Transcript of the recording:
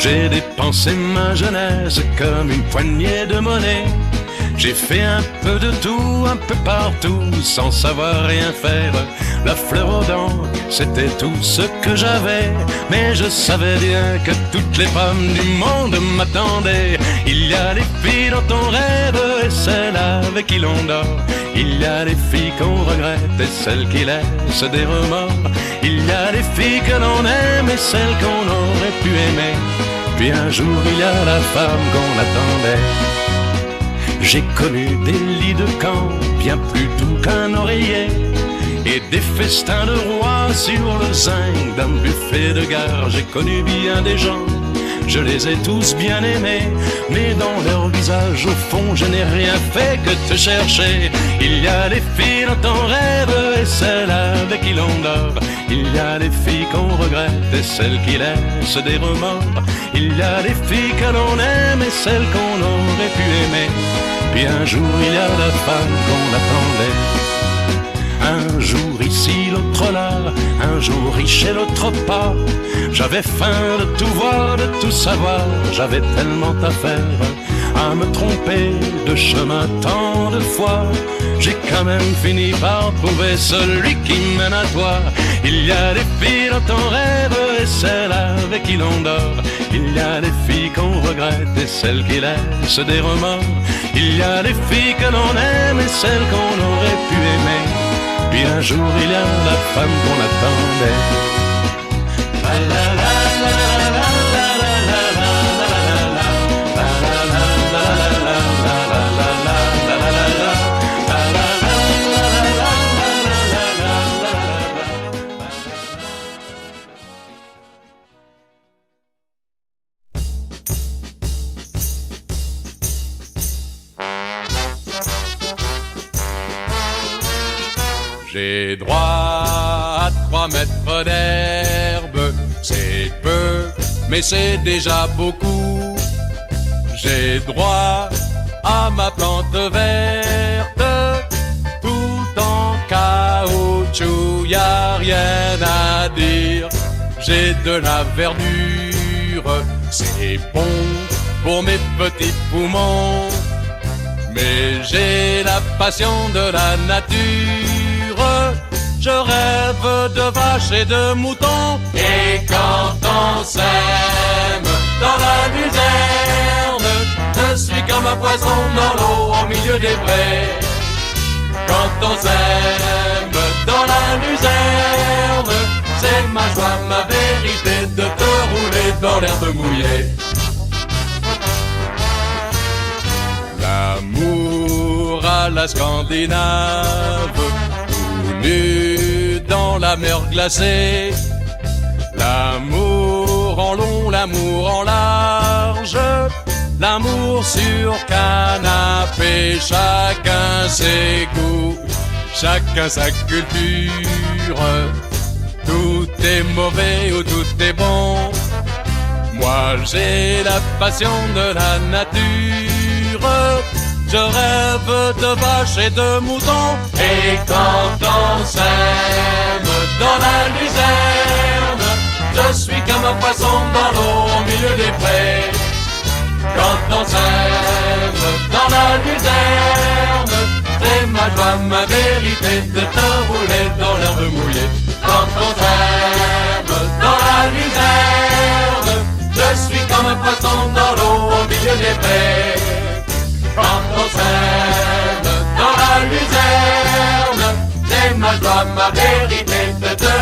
J'ai dépensé ma jeunesse comme une poignée de monnaie. J'ai fait un peu de tout, un peu partout, sans savoir rien faire. La fleur aux dents, c'était tout ce que j'avais. Mais je savais bien que toutes les femmes du monde m'attendaient. Il y a les filles dans ton rêve et celles avec qui l'on dort. Il y a les filles qu'on regrette et celles qui laissent des remords. Il y a les filles que l'on aime et celles qu'on aurait pu aimer. Puis un jour il y a la femme qu'on attendait. J'ai connu des lits de camp bien plus doux qu'un oreiller, et des festins de rois sur le zinc d'un buffet de gare. J'ai connu bien des gens, je les ai tous bien aimés, mais dans leur visage au fond je n'ai rien fait que te chercher. Il y a les filles dans ton rêve et celles avec qui l'on dort. Il y a les filles qu'on regrette et celles qui laissent des remords. Il y a les filles que l'on aime et celles qu'on aurait pu aimer. Puis un jour il y a la femme qu'on attendait. Un jour ici, l'autre là, un jour riche et l'autre pas. J'avais faim de tout voir, de tout savoir. J'avais tellement à faire, à me tromper de chemin tant de fois. J'ai quand même fini par trouver celui qui mène à toi. Il y a des filles dans ton rêve et celles avec qui l'on dort. Il y a des filles qu'on regrette et celles qui laissent des remords. Il y a des filles que l'on aime et celles qu'on aurait pu aimer. Puis un jour il y a la femme qu'on attendait. La la la la la la la la J'ai droit à 3 mètres d'herbe, c'est peu, mais c'est déjà beaucoup. J'ai droit à ma plante verte, tout en caoutchouc, y a rien à dire. J'ai de la verdure, c'est bon pour mes petits poumons. Mais j'ai la passion de la nature, je rêve de vaches et de moutons. Et quand on s'aime dans la luzerne, je suis comme un poisson dans l'eau au milieu des prés. Quand on s'aime dans la luzerne, c'est ma joie, ma vérité de te rouler dans l'herbe mouillée. L'amour à la scandinave, tout nu dans la mer glacée. L'amour en long, l'amour en large, l'amour sur canapé. Chacun ses goûts, chacun sa culture. Tout est mauvais ou tout est bon. Moi j'ai la passion de la nature, je rêve de vaches et de moutons. Et quand on s'aime dans la luzerne, je suis comme un poisson dans l'eau au milieu des prés. Quand on s'aime dans la luzerne, c'est ma joie, ma vérité de te rouler dans l'herbe mouillée. Quand on s'aime dans la luzerne, je suis comme un poisson dans l'eau au milieu des prés. Quand on s'aime dans la luzerne, c'est ma joie, ma vérité de te